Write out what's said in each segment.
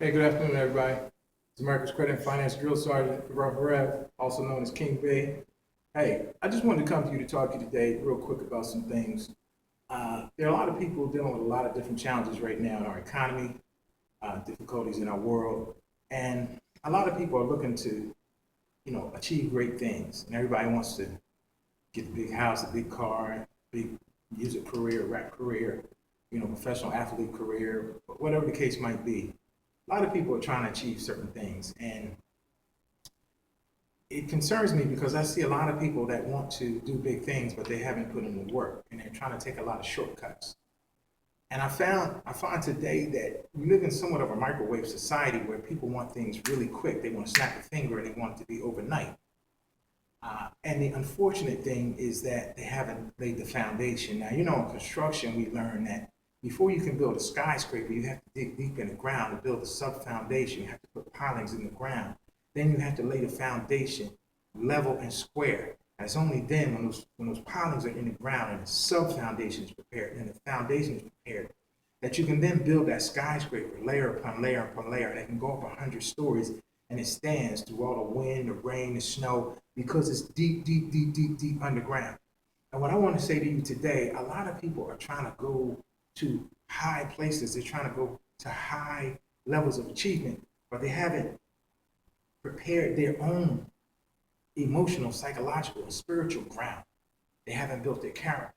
Hey, good afternoon, everybody. It's America's Credit and Finance Drill Sergeant, Rev, also known as King Bey. Hey, I just wanted to come to you to talk to you today real quick about some things. There are a lot of people dealing with a lot of different challenges right now in our economy, difficulties in our world, and a lot of people are looking to, achieve great things. And everybody wants to get the big house, the big car, big music career, rap career, professional athlete career, whatever the case might be. A lot of people are trying to achieve certain things, and it concerns me because I see a lot of people that want to do big things, but they haven't put in the work, and they're trying to take a lot of shortcuts. And I find today that we live in somewhat of a microwave society where people want things really quick. They want to snap a finger and they want it to be overnight. And the unfortunate thing is that they haven't laid the foundation. Now, in construction, we learn that before you can build a skyscraper, you have to dig deep in the ground to build a sub foundation. You have to put pilings in the ground. Then you have to lay the foundation level and square. And it's only then when those pilings are in the ground and the sub foundation is prepared and the foundation is prepared that you can then build that skyscraper layer upon layer upon layer, and it can go up 100 stories, and it stands through all the wind, the rain, the snow, because it's deep, deep, deep, deep, deep underground. And what I want to say to you today, a lot of people are trying to go to high places. They're trying to go to high levels of achievement, but they haven't prepared their own emotional, psychological, and spiritual ground. They haven't built their character.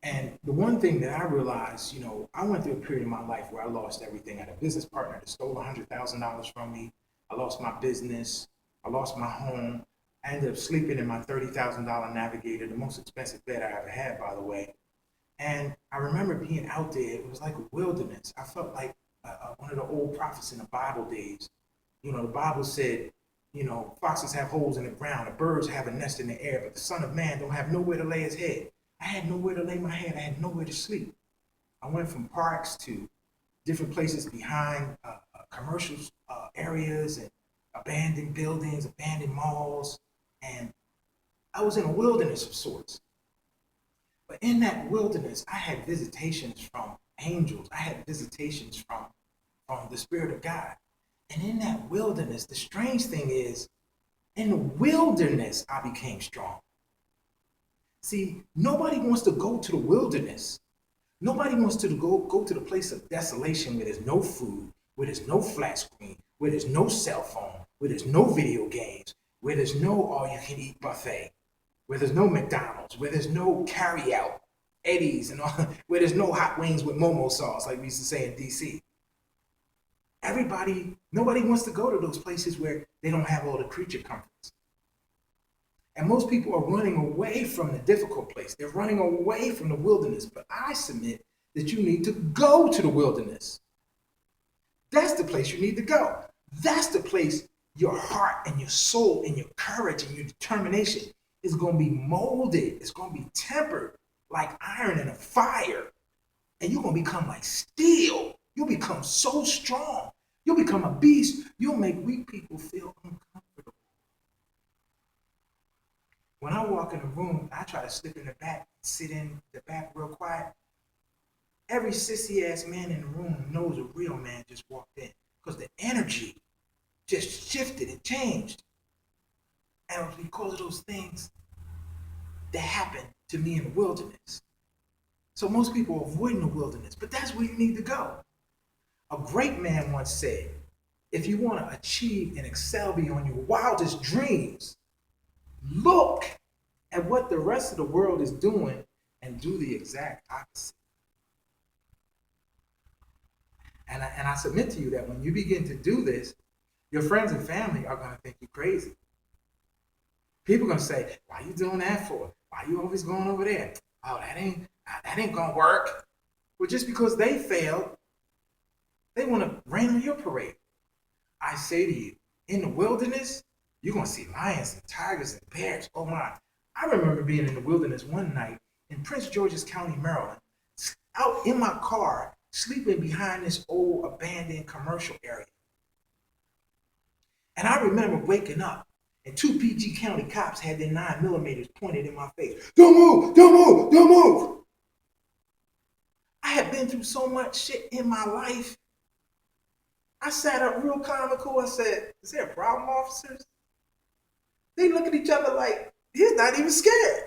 And the one thing that I realized, I went through a period in my life where I lost everything. I had a business partner that stole $100,000 from me. I lost my business. I lost my home. I ended up sleeping in my $30,000 Navigator, the most expensive bed I ever had, by the way. And I remember being out there. It was like a wilderness. I felt like one of the old prophets in the Bible days. The Bible said, foxes have holes in the ground, the birds have a nest in the air, but the Son of Man don't have nowhere to lay his head. I had nowhere to lay my head. I had nowhere to sleep. I went from parks to different places behind commercial areas and abandoned buildings, abandoned malls, and I was in a wilderness of sorts. But in that wilderness, I had visitations from angels. I had visitations from the Spirit of God. And in that wilderness, the strange thing is, in the wilderness, I became strong. See, nobody wants to go to the wilderness. Nobody wants to go to the place of desolation where there's no food, where there's no flat screen, where there's no cell phone, where there's no video games, where there's no all-you-can-eat buffet, where there's no McDonald's, where there's no carry-out, Eddie's, and all, where there's no hot wings with Momo sauce, like we used to say in D.C. Nobody wants to go to those places where they don't have all the creature comforts. And most people are running away from the difficult place. They're running away from the wilderness. But I submit that you need to go to the wilderness. That's the place you need to go. That's the place your heart and your soul and your courage and your determination is going to be molded. It's going to be tempered like iron in a fire. And you're going to become like steel. You'll become so strong. You'll become a beast. You'll make weak people feel uncomfortable. When I walk in a room, I try to slip in the back, sit in the back real quiet. Every sissy ass man in the room knows a real man just walked in because the energy just shifted and changed. And it was because of those things that happened to me in the wilderness. So most people are avoiding the wilderness, but that's where you need to go. A great man once said, if you want to achieve and excel beyond your wildest dreams, look at what the rest of the world is doing and do the exact opposite. And I submit to you that when you begin to do this, your friends and family are going to think you're crazy. People are going to say, why are you doing that for? Why are you always going over there? Oh, that ain't going to work. Well, just because they failed, they want to rain on your parade. I say to you, in the wilderness, you're going to see lions and tigers and bears. Oh my. I remember being in the wilderness one night in Prince George's County, Maryland, out in my car, sleeping behind this old abandoned commercial area. And I remember waking up and two PG County cops had their 9mm pointed in my face. Don't move, don't move, don't move. I had been through so much shit in my life. I sat up real calm and cool. I said, is there a problem, officers? They look at each other like, he's not even scared.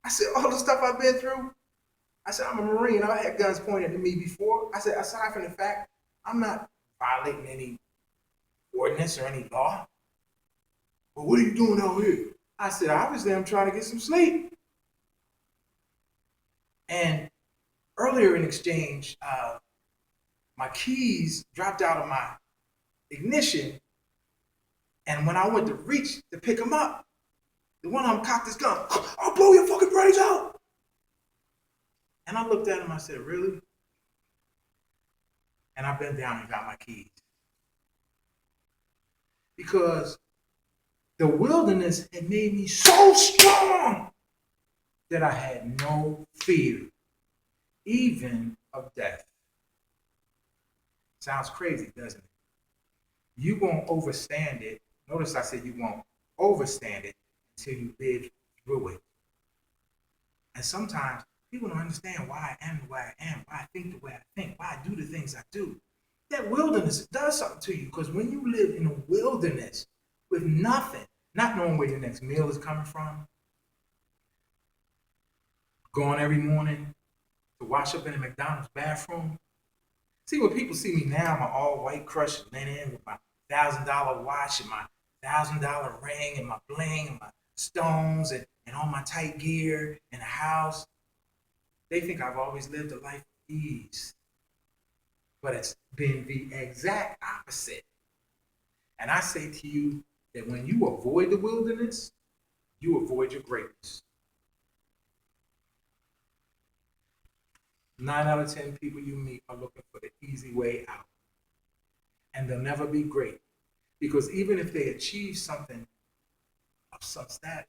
I said, all the stuff I've been through. I said, I'm a Marine. I had guns pointed at me before. I said, aside from the fact, I'm not violating any ordinance or any law. Well, what are you doing out here? I said, obviously, I'm trying to get some sleep. And earlier in exchange, my keys dropped out of my ignition. And when I went to reach to pick them up, the one of them cocked his gun. I'll blow your fucking brains out. And I looked at him, I said, really? And I bent down and got my keys. Because the wilderness had made me so strong that I had no fear, even of death. Sounds crazy, doesn't it? You won't overstand it. Notice I said you won't overstand it until you live through it. And sometimes people don't understand why I am the way I am, why I think the way I think, why I do the things I do. That wilderness does something to you, because when you live in a wilderness with nothing, not knowing where your next meal is coming from, going every morning to wash up in a McDonald's bathroom. See, when people see me now, my all white crushed linen with my $1,000 watch and my $1,000 ring and my bling and my stones and all my tight gear and a house, they think I've always lived a life of ease. But it's been the exact opposite. And I say to you that when you avoid the wilderness, you avoid your greatness. 9 out of 10 people you meet are looking for the easy way out. And they'll never be great. Because even if they achieve something of some status,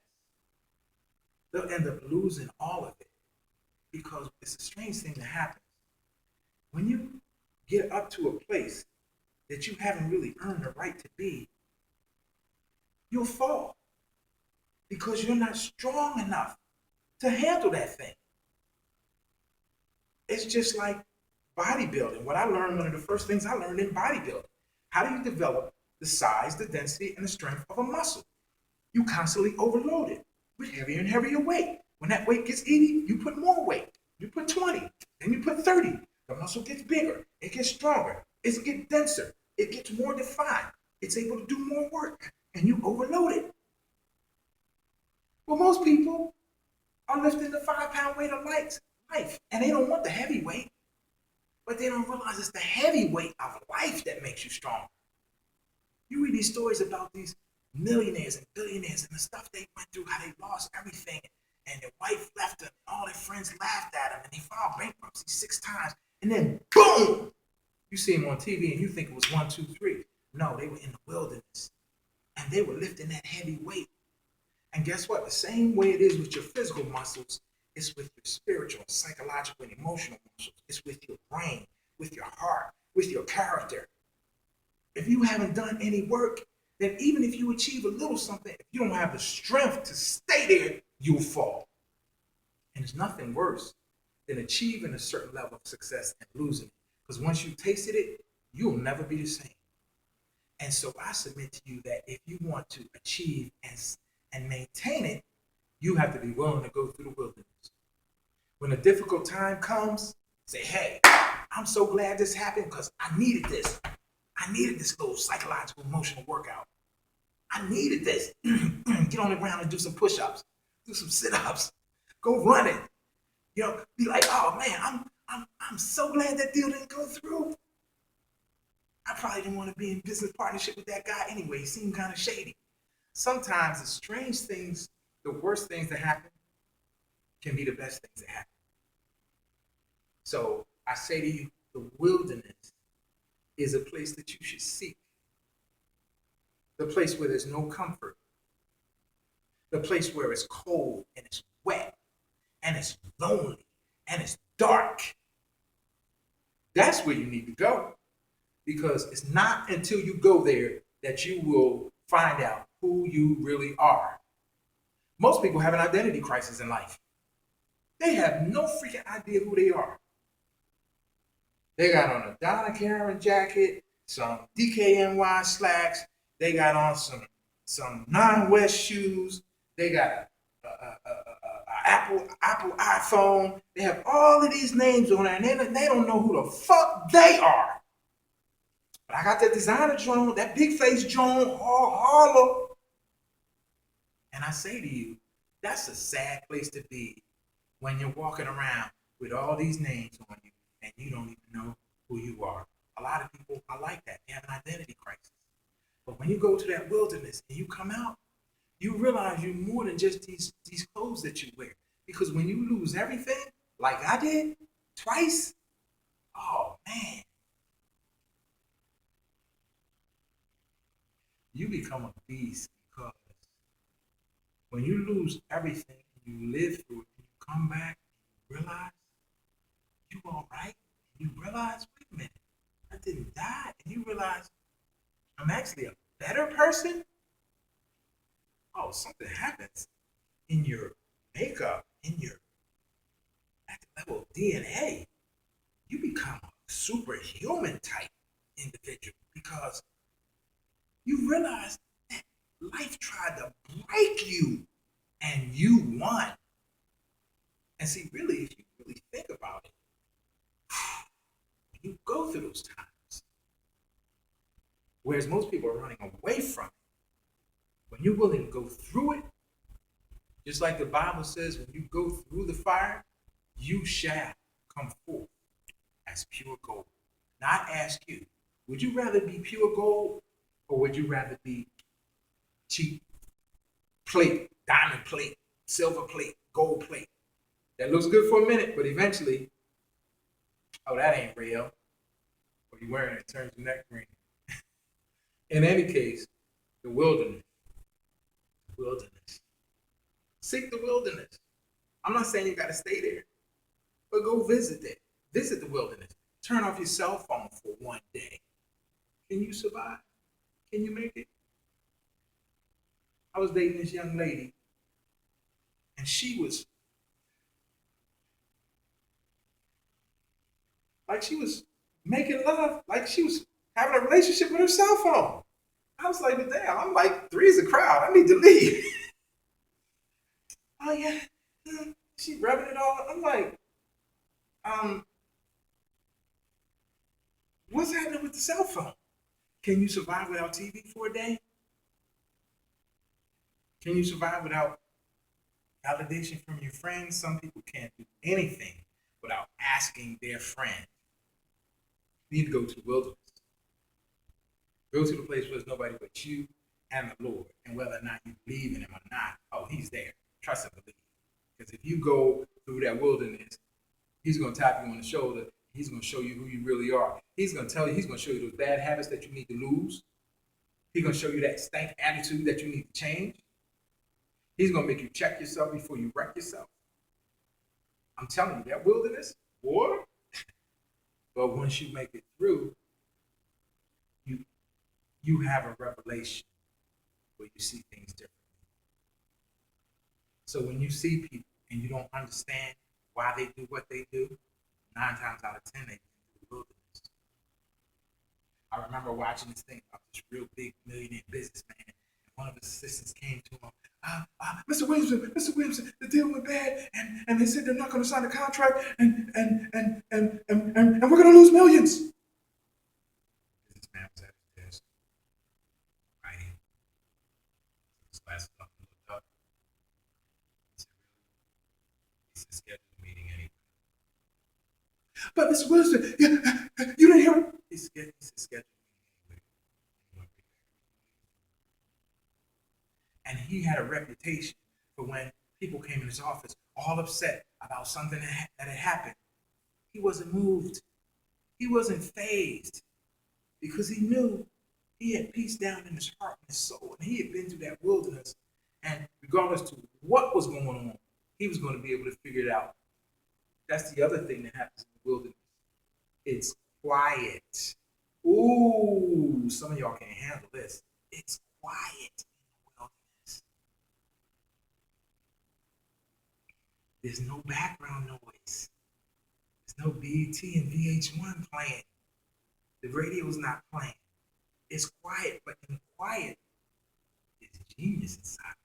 they'll end up losing all of it. Because it's a strange thing that happens. When you get up to a place that you haven't really earned the right to be, you'll fall. Because you're not strong enough to handle that thing. It's just like bodybuilding. What I learned, one of the first things I learned in bodybuilding. How do you develop the size, the density, and the strength of a muscle? You constantly overload it with heavier and heavier weight. When that weight gets 80, you put more weight. You put 20, then you put 30. The muscle gets bigger. It gets stronger. It gets denser. It gets more defined. It's able to do more work, and you overload it. Well, most people are lifting the 5-pound weight of life, and they don't want the heavy weight, but they don't realize it's the heavy weight of life that makes you strong. You read these stories about these millionaires and billionaires and the stuff they went through, how they lost everything, and their wife left them, and all their friends laughed at them, and they filed bankruptcy 6 times, and then boom, you see them on TV and you think it was 1, 2, 3. No, they were in the wilderness, and they were lifting that heavy weight. And guess what? The same way it is with your physical muscles, it's with your spiritual, psychological, and emotional muscles. It's with your brain, with your heart, with your character. If you haven't done any work, then even if you achieve a little something, if you don't have the strength to stay there, you'll fall. And there's nothing worse than achieving a certain level of success and losing it. Because once you've tasted it, you'll never be the same. And so I submit to you that if you want to achieve and maintain it, you have to be willing to go through the wilderness. When a difficult time comes, say, hey, I'm so glad this happened because I needed this. I needed this little psychological, emotional workout. I needed this. Get on the ground and do some push-ups, do some sit-ups, go running. You know, be like, oh man, I'm so glad that deal didn't go through. I probably didn't want to be in business partnership with that guy anyway. He seemed kind of shady. Sometimes the strange things, the worst things that happen can be the best things that happen. So I say to you, the wilderness is a place that you should seek. The place where there's no comfort. The place where it's cold and it's wet and it's lonely and it's dark. That's where you need to go. Because it's not until you go there that you will find out who you really are. Most people have an identity crisis in life. They have no freaking idea who they are. They got on a Donna Karan jacket, some DKNY slacks. They got on some non-West shoes. They got a Apple iPhone. They have all of these names on there, and they don't know who the fuck they are. But I got that designer drone, that big face drone, holler. And I say to you, that's a sad place to be when you're walking around with all these names on you and you don't even know who you are. A lot of people are like that. They have an identity crisis. But when you go to that wilderness and you come out, you realize you're more than just these clothes that you wear. Because when you lose everything, like I did twice, oh man, you become a beast because when you lose everything, you live through it, and you come back, and you realize you all right. And you realize, wait a minute, I didn't die. And you realize I'm actually a better person. Oh, something happens in your makeup, in your at the level of DNA. You become a superhuman type individual because you realize that life tried to break you and you won. And see, really, if you really think about it, you go through those times. Whereas most people are running away from it. When you're willing to go through it, just like the Bible says, when you go through the fire, you shall come forth as pure gold. Now I ask you, would you rather be pure gold or would you rather be cheap plate, diamond plate, silver plate, gold plate? That looks good for a minute, but eventually, oh, that ain't real. What you're wearing, it turns your neck green. In any case, the wilderness. Wilderness. Seek the wilderness. I'm not saying you got to stay there, but go visit it. Visit the wilderness. Turn off your cell phone for one day. Can you survive? Can you make it? I was dating this young lady, and she was making love, like she was having a relationship with her cell phone. I was like, damn, I'm like, three's a crowd. I need to leave. Oh yeah. She rubbing it all. I'm like, um, what's happening with the cell phone? Can you survive without TV for a day? Can you survive without validation from your friends? Some people can't do anything without asking their friend. You need to go to the wilderness. Go to the place where there's nobody but you and the Lord. And whether or not you believe in him or not, oh, he's there. Trust and believe. Because if you go through that wilderness, he's going to tap you on the shoulder. He's going to show you who you really are. He's going to tell you, he's going to show you those bad habits that you need to lose. He's going to show you that stank attitude that you need to change. He's going to make you check yourself before you wreck yourself. I'm telling you, that wilderness, boy. But once you make it through, you you have a revelation where you see things differently. So when you see people and you don't understand why they do what they do, 9 times out of 10 they do the wilderness. I remember watching this thing about this real big millionaire businessman. And one of his assistants came to him, Mr. Williamson, the deal went bad, and they said they're not going to sign the contract, and we're going to lose millions. The businessman was at his desk, writing. His glasses up and looked up. He said, really? He said, schedule a meeting anyway. But Mr. Williamson, you didn't hear him? He said, schedule a meeting anyway. And he had a reputation for when people came in his office all upset about something that had happened. He wasn't moved. He wasn't fazed because he knew he had peace down in his heart and his soul. And he had been through that wilderness. And regardless to what was going on, he was going to be able to figure it out. That's the other thing that happens in the wilderness. It's quiet. Ooh, some of y'all can't handle this. It's quiet. There's no background noise. There's no BET and VH1 playing. The radio's not playing. It's quiet, but in quiet is genius inside.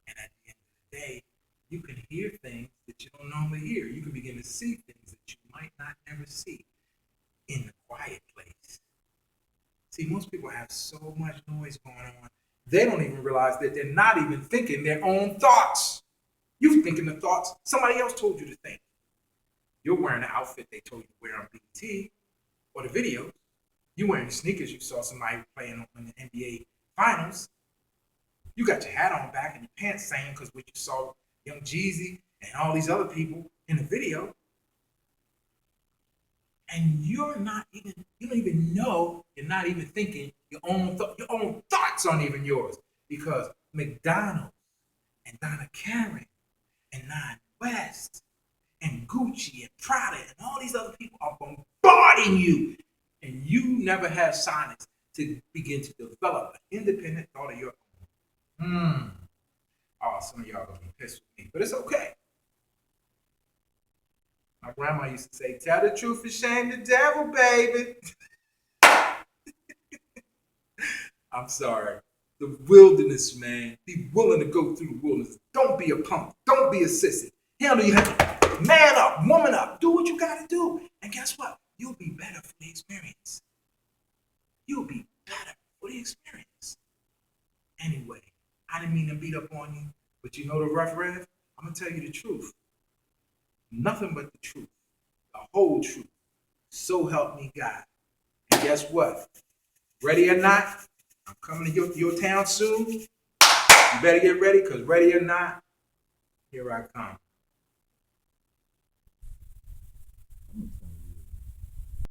And at the end of the day, you can hear things that you don't normally hear. You can begin to see things that you might not ever see in the quiet place. See, most people have so much noise going on, they don't even realize that they're not even thinking their own thoughts. You're thinking the thoughts somebody else told you to think. You're wearing the outfit they told you to wear on BT or the videos. You're wearing the sneakers you saw somebody playing on the NBA Finals. You got your hat on back and your pants same because what you saw Young Jeezy and all these other people in the video. And you don't even know, you're not even thinking your own thoughts aren't even yours. Because McDonald's and Donna Karen and Nine West and Gucci and Prada and all these other people are bombarding you. And you never have silence to begin to develop an independent thought of your own. Oh, some of y'all gonna be pissed with me, but it's okay. My grandma used to say, tell the truth and shame the devil, baby. I'm sorry. The wilderness, man. Be willing to go through the wilderness. Don't be a punk. Don't be a sissy. Handle your man up, woman up. Do what you gotta do. And guess what? You'll be better for the experience. You'll be better for the experience. Anyway, I didn't mean to beat up on you, but you know the rough rev? I'm gonna tell you the truth. Nothing but the truth. The whole truth. So help me God. And guess what? Ready or not, I'm coming to your town soon. You better get ready, because ready or not, here I come.